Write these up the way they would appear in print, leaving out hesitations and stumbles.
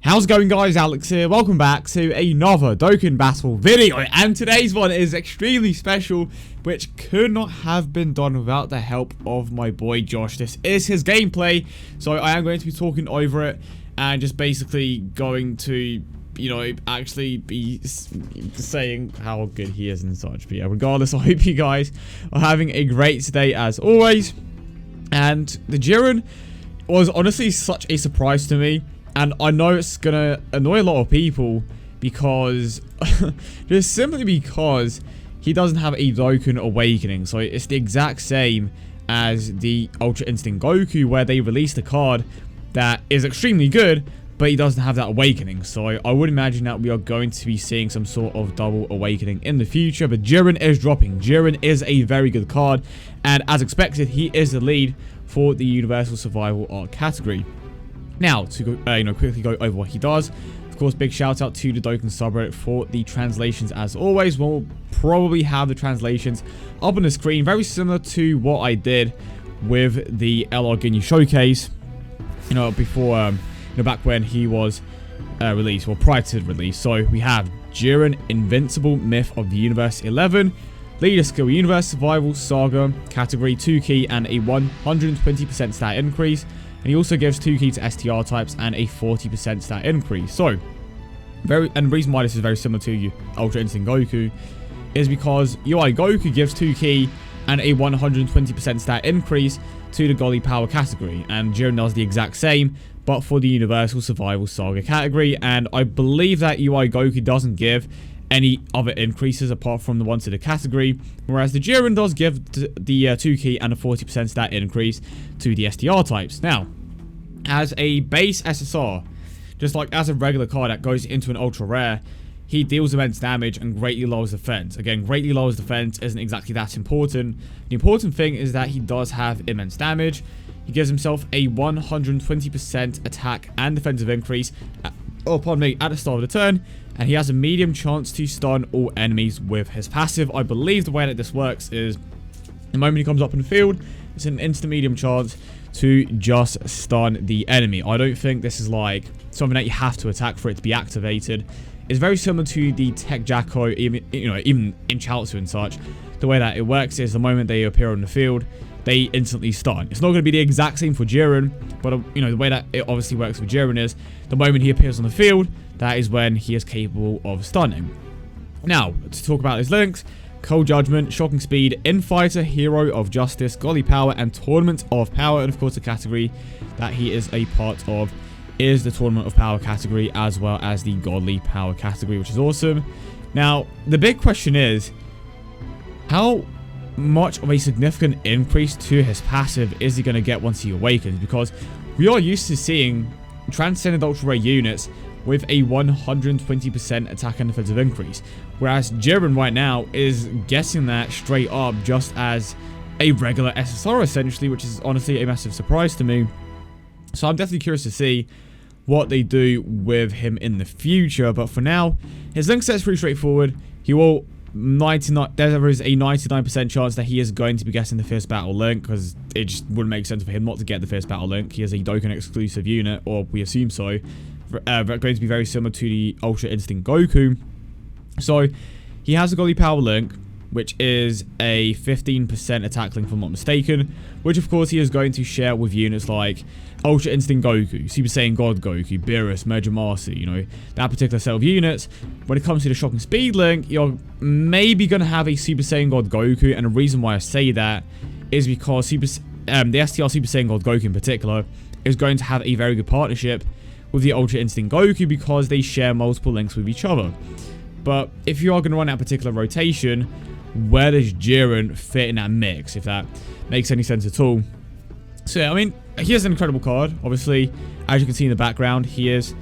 How's it going, guys? Alex here. Welcome back to another Dokkan Battle video, and today's one is extremely special, which could not have been done without the help of my boy Josh. This is his gameplay, so I am going to be talking over it and just basically going to, you know, actually be saying how good he is and such. But yeah, regardless, I hope you guys are having a great day as always. And the Jiren was honestly such a surprise to me. And I know it's gonna annoy a lot of people because, just simply because he doesn't have a Dokkan Awakening. So it's the exact same as the Ultra Instinct Goku, where they released a card that is extremely good, but he doesn't have that Awakening. So I would imagine that we are going to be seeing some sort of double Awakening in the future. But Jiren is dropping. Jiren is a very good card, and as expected, he is the lead for the Universal Survival Arc category. Now, to go, quickly go over what he does. Of course, big shout out to the Dokkan subreddit for the translations as always. We'll probably have the translations up on the screen, very similar to what I did with the LR Ginyu showcase. You know, before, back when he was released, well, prior to the release. So we have Jiren, Invincible Myth of the Universe 11, Leader Skill Universe Survival Saga category 2 key and a 120% stat increase. And he also gives 2 key to STR types and a 40% stat increase. So, and the reason why this is very similar to Ultra Instinct Goku is because UI Goku gives 2 key and a 120% stat increase to the Godly Power category. And Jiren does the exact same, but for the Universal Survival Saga category. And I believe that UI Goku doesn't give any other increases apart from the one to the category, whereas the Jiren does give the 2 key and a 40% stat increase to the STR types. Now, as a base SSR, just like as a regular card that goes into an ultra rare, he deals immense damage and greatly lowers defense. Again, greatly lowers defense isn't exactly that important. The important thing is that he does have immense damage. He gives himself a 120% attack and defensive increase at the start of the turn, and he has a medium chance to stun all enemies with his passive. I believe the way that this works is the moment he comes up in the field, it's an instant medium chance to just stun the enemy. I don't think this is like something that you have to attack for it to be activated. It's very similar to the Tech Jacko, even in Chaozu and such. The way that it works is the moment they appear on the field, they instantly stun. It's not going to be the exact same for Jiren, but the way that it obviously works for Jiren is the moment he appears on the field, that is when he is capable of stunning. Now, to talk about his links: Cold Judgment, Shocking Speed, Infighter, Hero of Justice, Godly Power, and Tournament of Power. And of course, the category that he is a part of is the Tournament of Power category, as well as the Godly Power category, which is awesome. Now, the big question is, how much of a significant increase to his passive is he going to get once he awakens? Because we are used to seeing Transcendent Ultra Rare units with a 120% attack and defensive increase, whereas Jiren right now is getting that straight up just as a regular SSR essentially, which is honestly a massive surprise to me. So I'm definitely curious to see what they do with him in the future. But for now, his link set is pretty straightforward. He will there is a 99% chance that he is going to be getting the Fierce Battle link, because it just wouldn't make sense for him not to get the Fierce Battle link. He is a Dokkan exclusive unit, or we assume so. Going to be very similar to the Ultra Instinct Goku. So he has a Godly Power link, which is a 15% attack link if I'm not mistaken, which of course he is going to share with units like Ultra Instinct Goku, Super Saiyan God Goku, Beerus, Megamasi, that particular set of units. When it comes to the Shocking Speed link, you're maybe going to have a Super Saiyan God Goku, and the reason why I say that is because the STR Super Saiyan God Goku in particular is going to have a very good partnership with the Ultra Instinct Goku because they share multiple links with each other. But if you are going to run that particular rotation, where does Jiren fit in that mix, if that makes any sense at all? So yeah, I mean, he is an incredible card. Obviously, as you can see in the background, he is,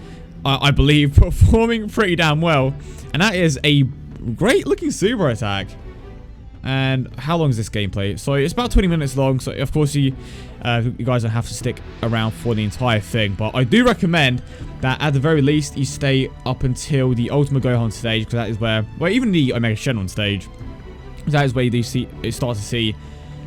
I believe, performing pretty damn well. And that is a great looking super attack. And how long is this gameplay? So it's about 20 minutes long. So of course you guys don't have to stick around for the entire thing. But I do recommend that at the very least you stay up until the Ultimate Gohan stage, because that is where, well, even the Omega Shenron stage, that is where you start to see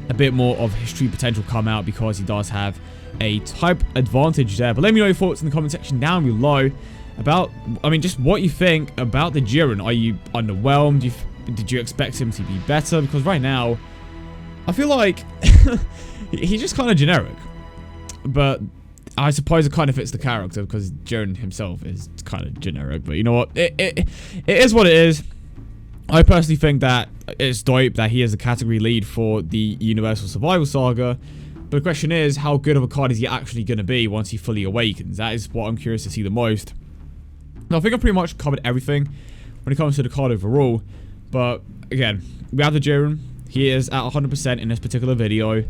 a bit more of his true potential come out, because he does have a type advantage there. But let me know your thoughts in the comment section down below. about, I mean, just what you think about the Jiren. Are you underwhelmed? Did you expect him to be better? Because right now, I feel like he's just kind of generic. But I suppose it kind of fits the character because Jiren himself is kind of generic. But you know what? It is what it is. I personally think that it's dope that he is the category lead for the Universal Survival Saga. But the question is, how good of a card is he actually going to be once he fully awakens? That is what I'm curious to see the most. Now, I think I've pretty much covered everything when it comes to the card overall. But again, we have the Jiren. He is at 100% in this particular video.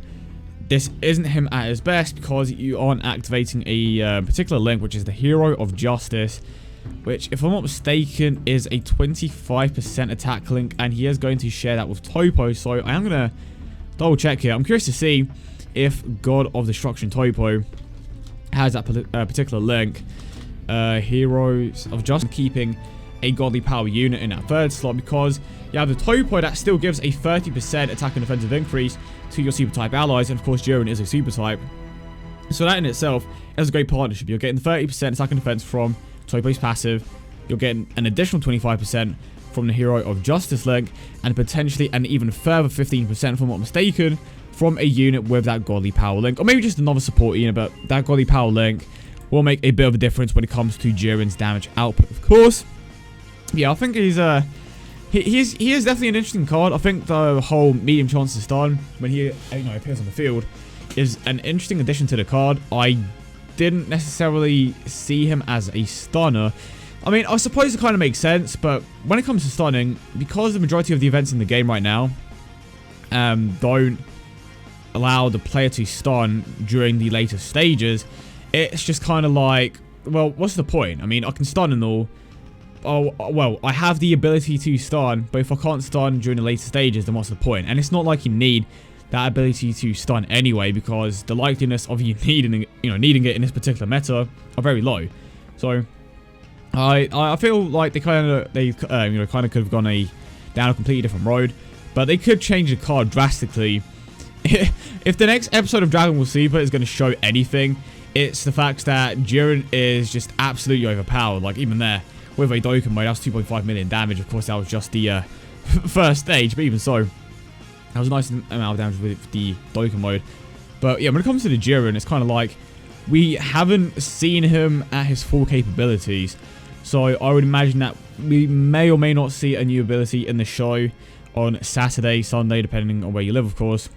This isn't him at his best because you aren't activating a particular link, which is the Hero of Justice, which, if I'm not mistaken, is a 25% attack link, and he is going to share that with Topo. So I am going to double check here. I'm curious to see if God of Destruction Topo has that particular link. Heroes of Justice keeping a godly power unit in that third slot, because you have the Topo that still gives a 30% attack and defensive increase to your super type allies, and of course Jiren is a super type. So that in itself is a great partnership. You're getting 30% attack and defense from Topo's passive, you're getting an additional 25% from the Hero of Justice link, and potentially an even further 15%, if I'm not mistaken, from a unit with that godly power link, or maybe just another support unit. But that godly power link will make a bit of a difference when it comes to Jiren's damage output, of course. Yeah, I think he is definitely an interesting card. I think the whole medium chance to stun when he appears on the field is an interesting addition to the card. I didn't necessarily see him as a stunner. I mean, I suppose it kind of makes sense, but when it comes to stunning, because the majority of the events in the game right now don't allow the player to stun during the later stages, it's just kind of like, well, what's the point? I mean, I can stun and all. Oh, well, I have the ability to stun, but if I can't stun during the later stages, then what's the point? And it's not like you need that ability to stun anyway, because the likeliness of you needing it in this particular meta are very low. So I feel like they kind of could have gone down a completely different road, but they could change the card drastically. If the next episode of Dragon Ball Super is going to show anything, it's the fact that Jiren is just absolutely overpowered. Like, even there with a Dokkan mode, that's 2.5 million damage. Of course, that was just the first stage, but even so, that was a nice amount of damage with the Dokkan mode. But yeah, when it comes to the Jiren, it's kind of like we haven't seen him at his full capabilities. So I would imagine that we may or may not see a new ability in the show on Saturday, Sunday, depending on where you live, of course.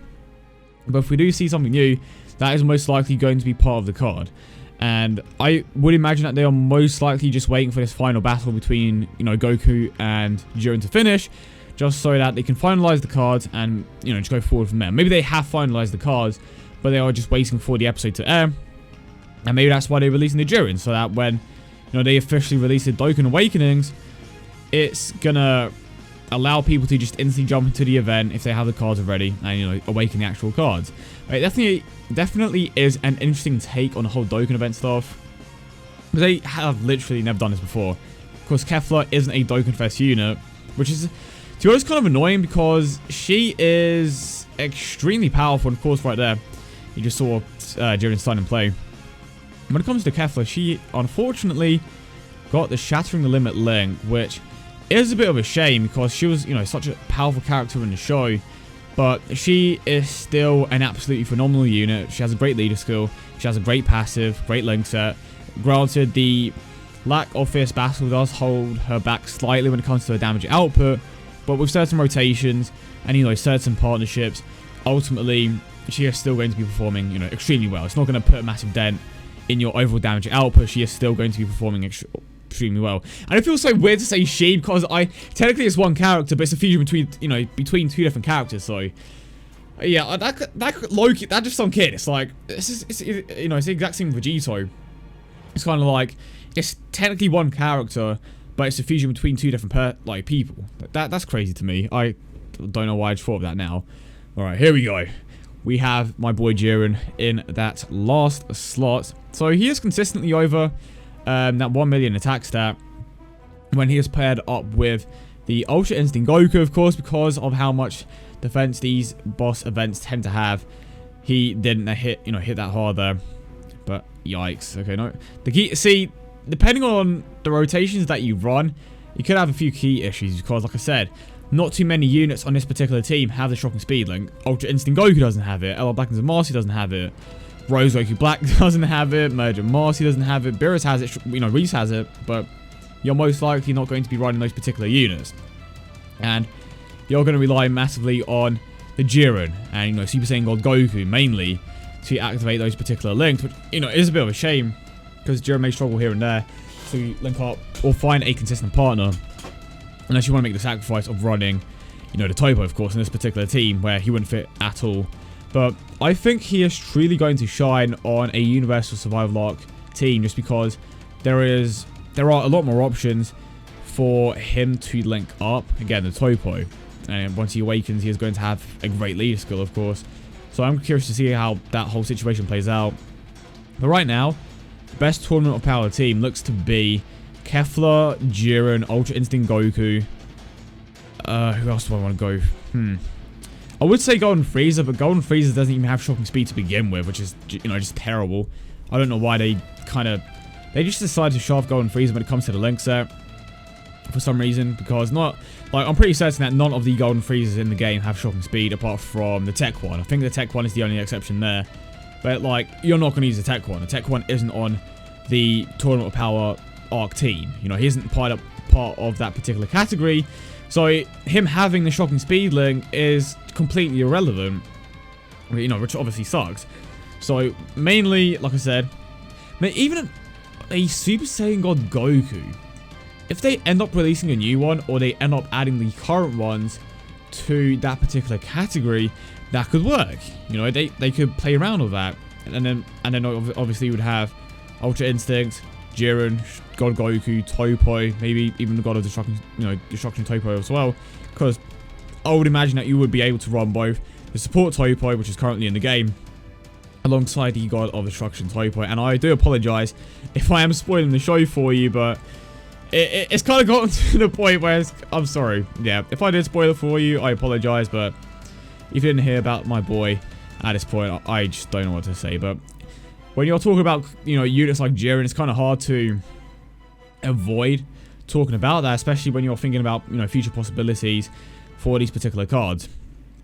But if we do see something new, that is most likely going to be part of the card. And I would imagine that they are most likely just waiting for this final battle between, Goku and Jiren to finish, just so that they can finalize the cards and, just go forward from there. Maybe they have finalized the cards, but they are just waiting for the episode to air. And maybe that's why they're releasing the Jiren, so that when, they officially release the Dokkan Awakenings, it's gonna allow people to just instantly jump into the event if they have the cards already and, awaken the actual cards. It definitely is an interesting take on the whole Dokkan event stuff. Because they have literally never done this before. Of course, Kefla isn't a Dokkan Fest unit, which is, to be honest, kind of annoying because she is extremely powerful. And of course, right there, you just saw Jiren stun in play. When it comes to Kefla, she unfortunately got the Shattering the Limit link, which is a bit of a shame because she was, such a powerful character in the show. But she is still an absolutely phenomenal unit. She has a great leader skill. She has a great passive, great link set. Granted, the lack of fierce battle does hold her back slightly when it comes to her damage output. But with certain rotations and, certain partnerships, ultimately, she is still going to be performing, extremely well. It's not going to put a massive dent in your overall damage output. She is still going to be performing extremely well. And it feels so weird to say she, because technically it's one character, but it's a fusion between two different characters. So yeah, that Loki, that just some kid. It's like it's the exact same with Vegito. It's kind of like it's technically one character, but it's a fusion between two different people. That's crazy to me. I don't know why I just thought of that now. All right, here we go. We have my boy Jiren in that last slot. So he is consistently over that 1 million attack stat when he is paired up with the Ultra Instinct Goku, of course, because of how much defense these boss events tend to have. He didn't hit that hard there, but yikes. Okay, no. The key, see, depending on the rotations that you run, you could have a few key issues because, like I said, not too many units on this particular team have the shocking speed link. Ultra Instinct Goku doesn't have it. LR Black and Marcy doesn't have it. Rose Goku Black doesn't have it. Merger Marcy doesn't have it. Beerus has it. You know, Reese has it. But you're most likely not going to be running those particular units. And you're going to rely massively on the Jiren and, you know, Super Saiyan God Goku mainly to activate those particular links. Which, you know, is a bit of a shame because Jiren may struggle here and there to link up or find a consistent partner. Unless you want to make the sacrifice of running, you know, the Topo, of course, in this particular team where he wouldn't fit at all. But I think he is truly going to shine on a Universal Survival Arc team just because there are a lot more options for him to link up. Again, the Topo. And once he awakens, he is going to have a great leader skill, of course. So I'm curious to see how that whole situation plays out. But right now, the best Tournament of Power team looks to be Kefla, Jiren, Ultra Instinct Goku. Who else do I want to go? I would say Golden Frieza, but Golden Frieza doesn't even have shocking speed to begin with, which is, you know, just terrible. I don't know why they just decided to shove Golden Frieza when it comes to the link set for some reason, because I'm pretty certain that none of the Golden Friezas in the game have shocking speed apart from the Tech one. I think the Tech one is the only exception there. But, like, you're not going to use the Tech one. The Tech one isn't on the Tournament of Power Arc team. You know, he isn't part of that particular category. So him having the shocking speed link is completely irrelevant. You know, which obviously sucks. So mainly, like I said, even a Super Saiyan God Goku, if they end up releasing a new one or they end up adding the current ones to that particular category, that could work. You know, they could play around with that, and then obviously you would have Ultra Instinct, Jiren, God Goku, Topo, maybe even the God of Destruction, you know, Destruction Topo as well. Because I would imagine that you would be able to run both the support Topo, which is currently in the game, alongside the God of Destruction Topo. And I do apologize if I am spoiling the show for you, but it's kind of gotten to the point where I'm sorry. Yeah, if I did spoil it for you, I apologize. But if you didn't hear about my boy at this point, I just don't know what to say. But when you're talking about, you know, units like Jiren, it's kind of hard to avoid talking about that, especially when you're thinking about, you know, future possibilities for these particular cards.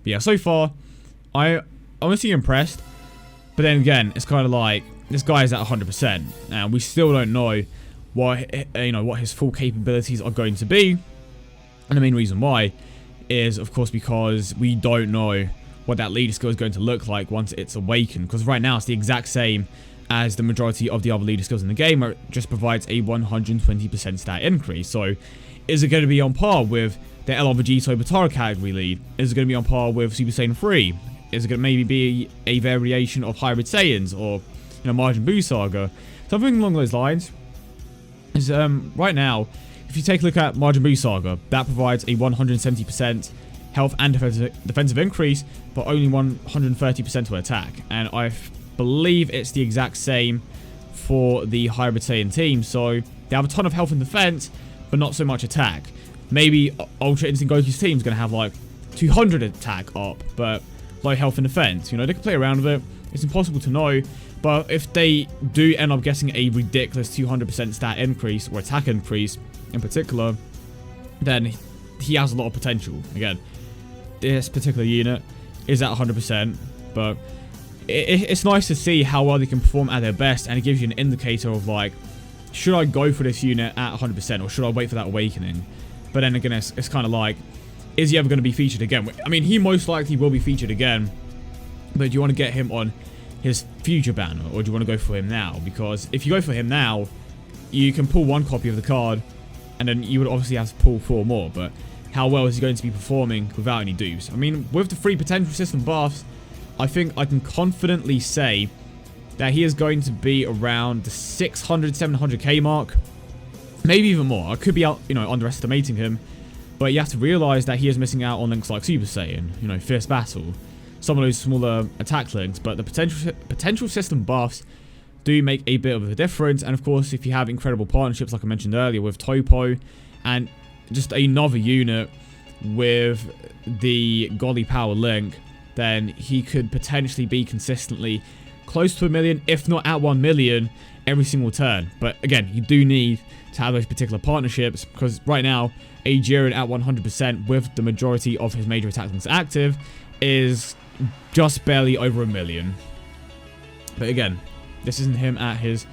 But yeah, so far, I'm honestly impressed. But then again, it's kind of like, this guy is at 100%, and we still don't know what his full capabilities are going to be. And the main reason why is, of course, because we don't know what that leader skill is going to look like once it's awakened. Because right now, it's the exact same as the majority of the other leader skills in the game, where it just provides a 120% stat increase. So, is it going to be on par with the LR Vegito Batara category lead? Is it going to be on par with Super Saiyan 3? Is it going to maybe be a variation of Hybrid Saiyans or, you know, Majin Buu Saga? Something along those lines. Is right now, if you take a look at Majin Buu Saga, that provides a 170% health and defensive increase, but only 130% to attack. And I believe it's the exact same for the Hybrid Saiyan team. So they have a ton of health and defense, but not so much attack. Maybe Ultra Instinct Goku's team is going to have like 200 attack up, but low health and defense. You know, they can play around with it. It's impossible to know. But if they do end up getting a ridiculous 200% stat increase, or attack increase in particular, then he has a lot of potential. Again, this particular unit is at 100%, but it's nice to see how well they can perform at their best, and it gives you an indicator of, like, should I go for this unit at 100%, or should I wait for that awakening? But then again, it's kind of like, is he ever going to be featured again? I mean, he most likely will be featured again, but do you want to get him on his future banner, or do you want to go for him now? Because if you go for him now, you can pull one copy of the card, and then you would obviously have to pull 4 more, but how well is he going to be performing without any dupes? I mean, with the 3 potential system buffs, I think I can confidently say that he is going to be around the 600, 700k mark, maybe even more. I could be underestimating him, but you have to realize that he is missing out on links like Super Saiyan, you know, Fierce Battle, some of those smaller attack links, but the potential system buffs do make a bit of a difference. And of course, if you have incredible partnerships, like I mentioned earlier, with Topo, and just another unit with the Godly Power link, then he could potentially be consistently close to 1 million, if not at 1 million, every single turn. But again, you do need to have those particular partnerships, because right now, a Jiren at 100% with the majority of his major attack links active is just barely over 1 million. But again, this isn't him at his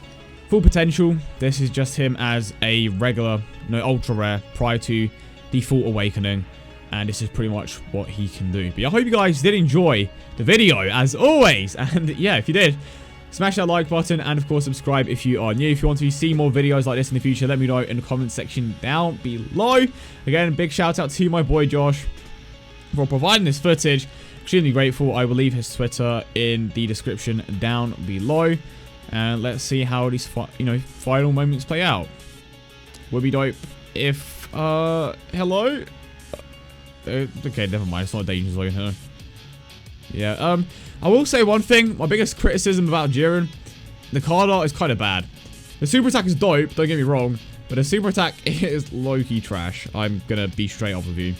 full potential. This is just him as a regular, ultra rare prior to the full awakening. And this is pretty much what he can do. But yeah, I hope you guys did enjoy the video, as always. And yeah, if you did, smash that like button, and of course subscribe if you are new. If you want to see more videos like this in the future, let me know in the comment section down below. Again, big shout out to my boy Josh for providing this footage. Extremely grateful. I will leave his Twitter in the description down below. And let's see how these final moments play out. Would be dope if hello? Okay, never mind. It's not a danger zone here. Yeah, I will say one thing. My biggest criticism about Jiren, the card art is kind of bad. The super attack is dope, don't get me wrong, but the super attack is low-key trash. I'm gonna be straight up with you.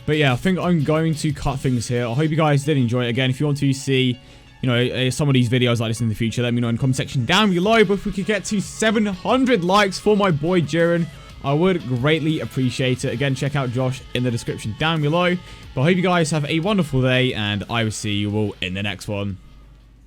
But yeah, I think I'm going to cut things here. I hope you guys did enjoy it. Again, if you want to see, some of these videos like this in the future, let me know in the comment section down below. But if we could get to 700 likes for my boy Jiren, I would greatly appreciate it. Again, check out Josh in the description down below. But I hope you guys have a wonderful day, and I will see you all in the next one.